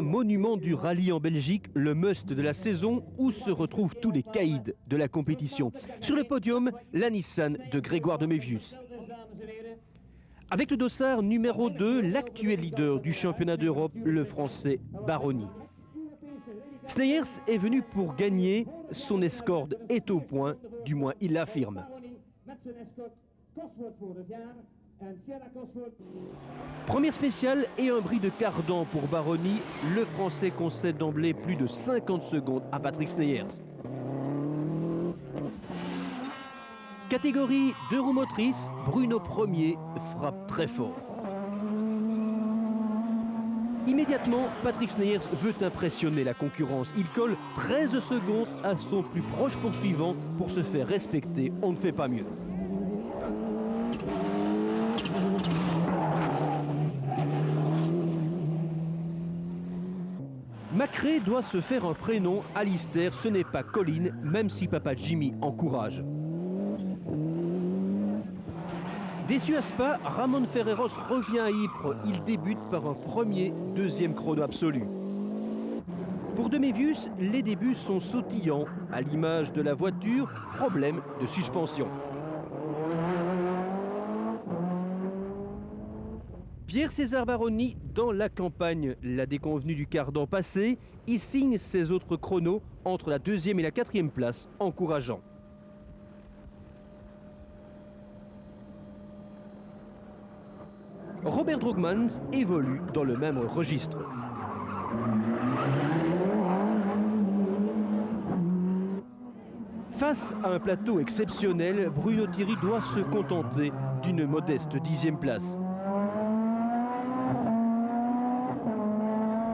autre monument du rallye en Belgique, le must de la saison où se retrouvent tous les caïds de la compétition. Sur le podium, la Nissan de Grégoire de Mévius. Avec le dossard numéro 2, l'actuel leader du championnat d'Europe, le français Baroni. Sneyers est venu pour gagner, son escorte est au point, du moins il l'affirme. Première spéciale et un bris de cardan pour Baroni, le français concède d'emblée plus de 50 secondes à Patrick Sneyers. Catégorie 2 roues motrices, Bruno Premier frappe très fort. Immédiatement, Patrick Sneyers veut impressionner la concurrence. Il colle 13 secondes à son plus proche poursuivant pour se faire respecter. On ne fait pas mieux. Macré doit se faire un prénom. Alistair, ce n'est pas Colin, même si papa Jimmy encourage. Déçu à Spa, Ramon Ferreiros revient à Ypres. Il débute par un deuxième chrono absolu. Pour de Mévius, les débuts sont sautillants. À l'image de la voiture, problème de suspension. Pierre-César Baroni, dans la campagne, la déconvenue du cardan passé, il signe ses autres chronos entre la 2e et la 4e place, encourageant. Robert Drogmans évolue dans le même registre. Face à un plateau exceptionnel, Bruno Thierry doit se contenter d'une modeste 10e place.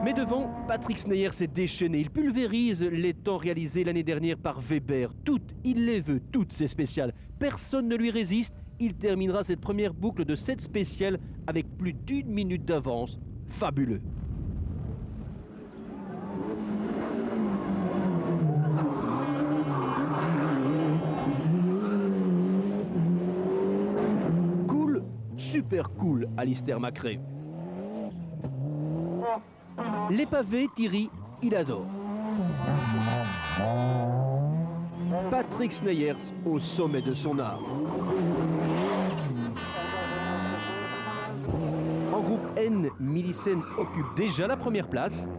Mais devant, Patrick Sneyers s'est déchaîné. Il pulvérise les temps réalisés l'année dernière par Weber. Il les veut, toutes ces spéciales. Personne ne lui résiste. Il terminera cette première boucle de 7 spéciales avec plus d'1 minute d'avance. Fabuleux. Cool, super cool, Alistair Macré. Les pavés, Thierry, il adore. Patrick Sneyers au sommet de son art. En groupe N, Milissen occupe déjà la première place.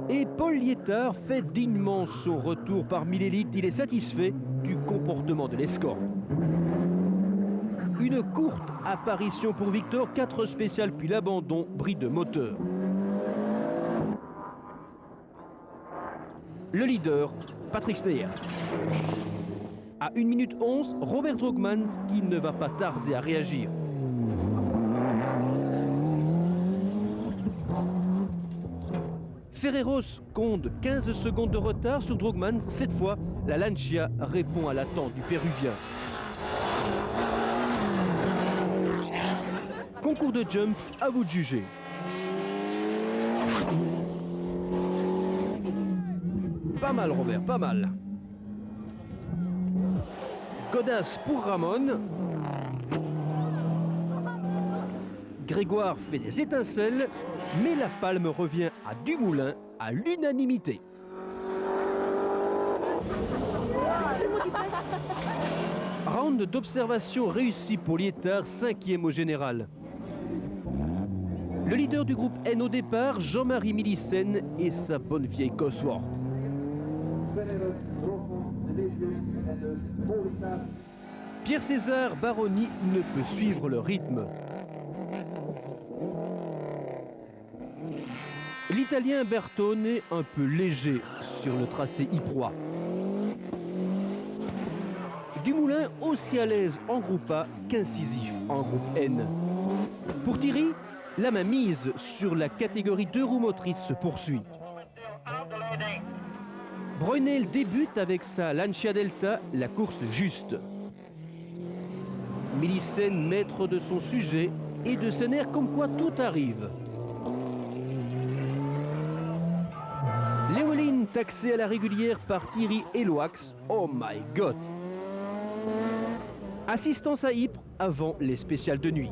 Et Paul Liétard fait dignement son retour parmi l'élite. Il est satisfait du comportement de l'escorte. Une courte apparition pour Victor, 4 spéciales puis l'abandon, bris de moteur. Le leader, Patrick Sneyers. À 1 minute 11, Robert Drogmans qui ne va pas tarder à réagir. Ferreiros compte 15 secondes de retard sur Drogmans. Cette fois, la Lancia répond à l'attente du Péruvien. Concours de jump, à vous de juger. Pas mal Robert, pas mal. Godas pour Ramon. Grégoire fait des étincelles, mais la palme revient à Dumoulin à l'unanimité. Round d'observation réussi pour Liétard, 5e au général. Le leader du groupe N au départ, Jean-Marie Milissen et sa bonne vieille Cosworth. Pierre-César Baroni ne peut suivre le rythme. L'Italien Bertone est un peu léger sur le tracé yprois. Dumoulin aussi à l'aise en groupe A qu'incisif en groupe N. Pour Thierry, la main mise sur la catégorie 2 roues motrices se poursuit. Brunel débute avec sa Lancia Delta, la course juste. Milissen, maître de son sujet et de ses nerfs comme quoi tout arrive. Léoline taxé à la régulière par Thierry Eloax. Oh my god! Assistance à Ypres avant les spéciales de nuit.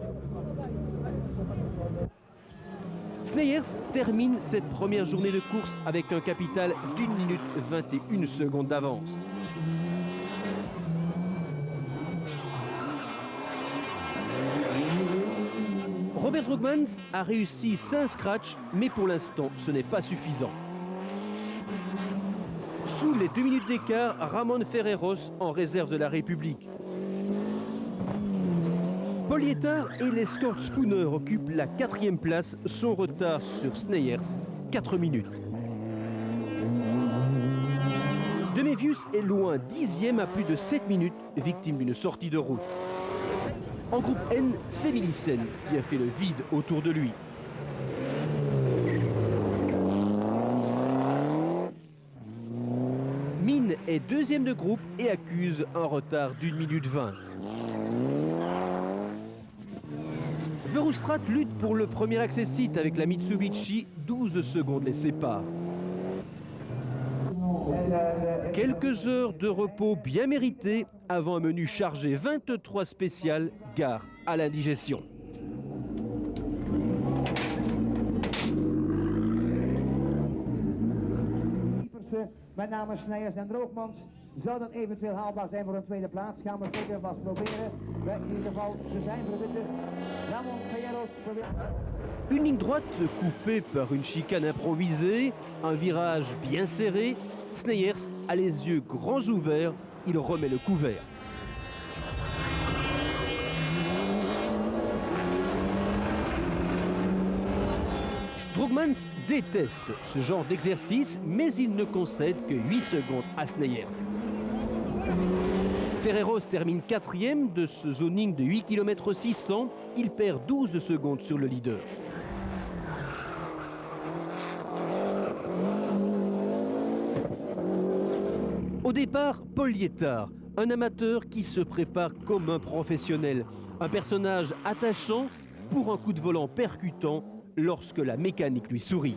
Sneyers termine cette première journée de course avec un capital d'1 minute 21 secondes d'avance. Robert Droogmans a réussi 5 scratchs, mais pour l'instant, ce n'est pas suffisant. Sous les 2 minutes d'écart, Ramon Ferreiros en réserve de la République. Paul Yettard et l'escorte Spooner occupent la 4e place, son retard sur Sneyers, 4 minutes. De Mévius est loin, 10e à plus de 7 minutes, victime d'une sortie de route. En groupe N, c'est Millissen qui a fait le vide autour de lui. Mine est 2e de groupe et accuse un retard d'1 minute 20. Verhofstadt lutte pour le premier accessite avec la Mitsubishi, 12 secondes les séparent. Quelques heures de repos bien méritées avant un menu chargé 23 spécial, gare à l'indigestion. Met name Sneyers en Droogmans zouden eventueel haalbaar zijn voor een tweede plaats. Gaan we zeker vast proberen. In ieder geval, ze zijn verwittigd. Ramon Ferreiros probeert. Une ligne droite coupée par une chicane improvisée, un virage bien serré. Sneyers a les yeux grands ouverts, il remet le couvert. Droogmans déteste ce genre d'exercice, mais il ne concède que 8 secondes à Sneyers. Ferreiros termine 4e de ce zoning de 8 km 600. Il perd 12 secondes sur le leader. Au départ, Paul Yettard, un amateur qui se prépare comme un professionnel. Un personnage attachant pour un coup de volant percutant lorsque la mécanique lui sourit.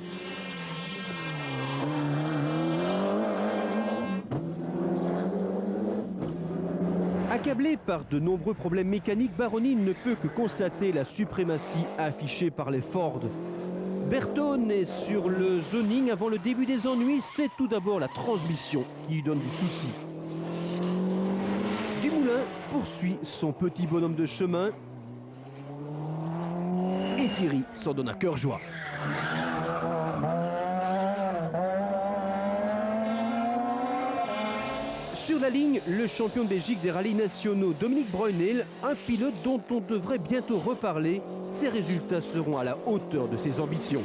Accablé par de nombreux problèmes mécaniques, Baroni ne peut que constater la suprématie affichée par les Ford. Bertone est sur le zoning avant le début des ennuis, c'est tout d'abord la transmission qui lui donne du souci. Dumoulin poursuit son petit bonhomme de chemin et Thierry s'en donne à cœur joie. Sur la ligne, le champion de Belgique des rallyes nationaux, Dominique Breunel, un pilote dont on devrait bientôt reparler. Ses résultats seront à la hauteur de ses ambitions.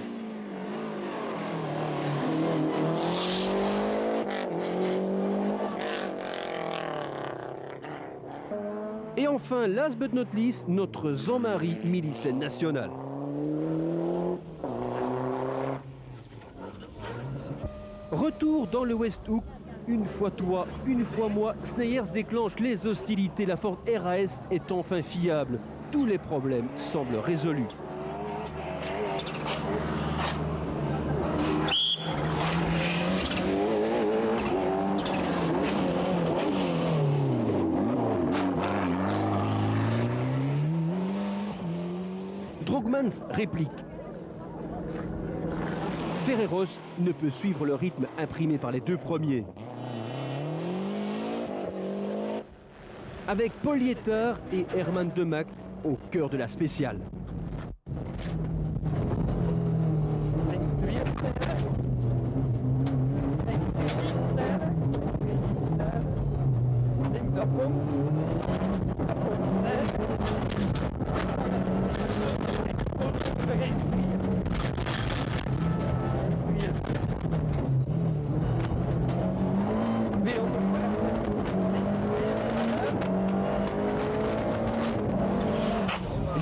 Et enfin, last but not least, notre Jean-Marie Millissen national. Retour dans le West Hook. Une fois toi, une fois moi, Sneyers déclenche les hostilités. La Ford RAS est enfin fiable. Tous les problèmes semblent résolus. Droogmans réplique. Ferreiros ne peut suivre le rythme imprimé par les deux premiers. Avec Paul Yettard et Herman Demack au cœur de la spéciale.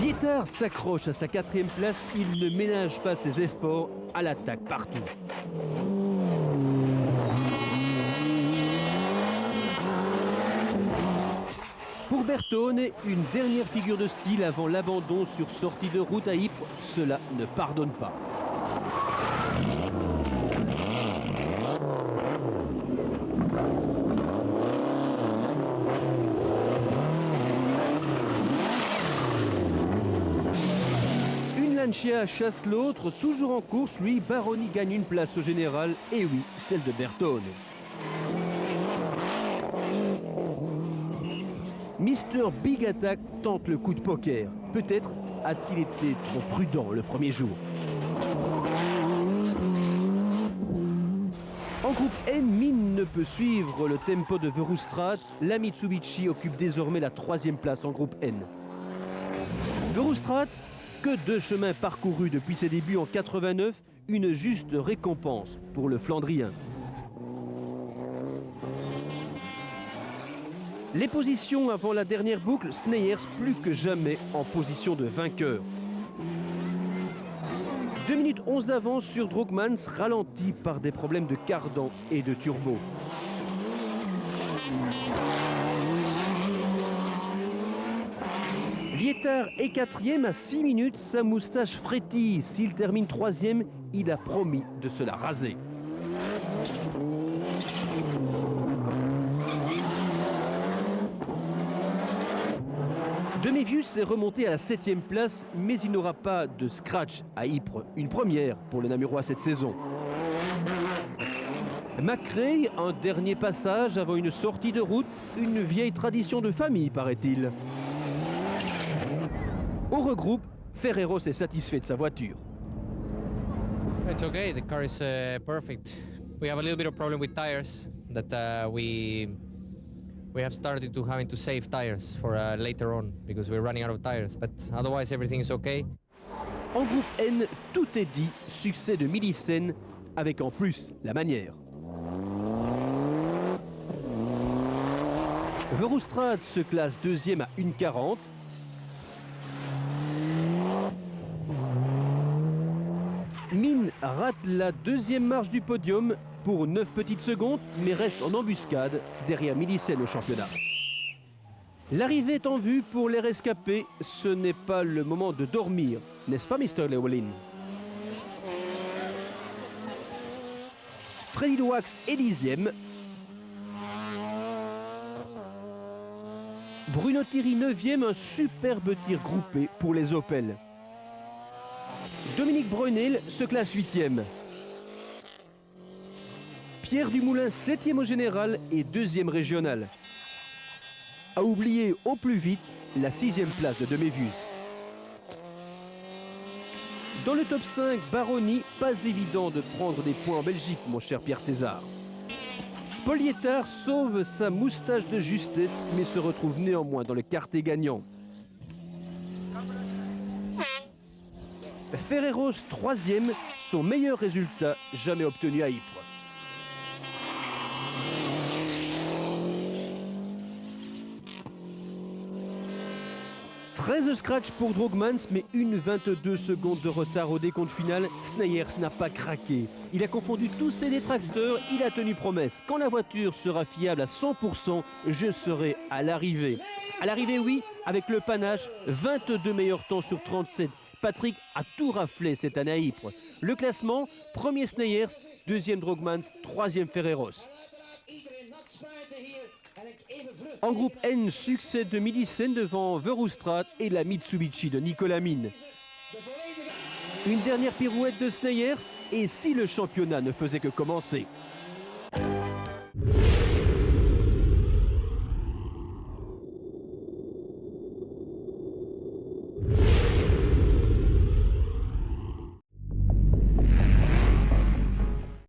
Yettard s'accroche à sa 4e place, il ne ménage pas ses efforts à l'attaque partout. Pour Bertone, une dernière figure de style avant l'abandon sur sortie de route à Ypres, cela ne pardonne pas. Lancia chasse l'autre, toujours en course, lui, Baroni gagne une place au général, et oui, celle de Bertone. Mr Big Attack tente le coup de poker. Peut-être a-t-il été trop prudent le premier jour. En groupe N, Min ne peut suivre le tempo de Verhofstadt. La Mitsubishi occupe désormais la 3e place en groupe N. Verhofstadt, que de chemins parcourus depuis ses débuts en 89, une juste récompense pour le Flandrien. Les positions avant la dernière boucle, Sneyers plus que jamais en position de vainqueur. 2 minutes 11 d'avance sur Droogmans, ralenti par des problèmes de cardan et de turbo. Lietard est 4e à 6 minutes, sa moustache frétille. S'il termine 3e, il a promis de se la raser. De Mevius est remonté à la 7e place, mais il n'aura pas de scratch à Ypres. Une première pour le Namurois cette saison. McRae, un dernier passage avant une sortie de route, une vieille tradition de famille, paraît-il. Au regroupe, Ferreros est satisfait de sa voiture. It's okay, the car is perfect. We have a little bit of problem with tires that we have started to having to save tires for later on because we're running out of tires, but otherwise everything is okay. En groupe N, tout est dit, succès de Millicen, avec en plus la manière. Verhofstadt se classe 2e à 1,40. Min rate la 2e marche du podium pour 9 petites secondes, mais reste en embuscade derrière Millicen au championnat. L'arrivée est en vue pour les rescapés. Ce n'est pas le moment de dormir, n'est-ce pas, Mr. Llewellyn? Freddy Loax est 10e. Bruno Thierry 9e, un superbe tir groupé pour les Opel. Dominique Brunel se classe 8e. Pierre Dumoulin 7e au général et 2e régional. À oublier au plus vite la 6e place de Mevius. Dans le top 5, Baroni, pas évident de prendre des points en Belgique, mon cher Pierre César. Paul Lietard sauve sa moustache de justesse, mais se retrouve néanmoins dans le quartet gagnant. Ferreros 3e, son meilleur résultat jamais obtenu à Ypres. « 13 scratch pour Droogmans, mais une 22 secondes de retard au décompte final. Sneyers n'a pas craqué. Il a confondu tous ses détracteurs, il a tenu promesse. Quand la voiture sera fiable à 100%, je serai à l'arrivée. À l'arrivée, oui, avec le panache, 22 meilleurs temps sur 37. Patrick a tout raflé cette année à Ypres. Le classement, 1er Sneyers, 2e Droogmans, 3e Ferreros. En groupe N, succès de Millicen devant Verhofstadt et la Mitsubishi de Nicolas Min. Une dernière pirouette de Sneyers, et si le championnat ne faisait que commencer.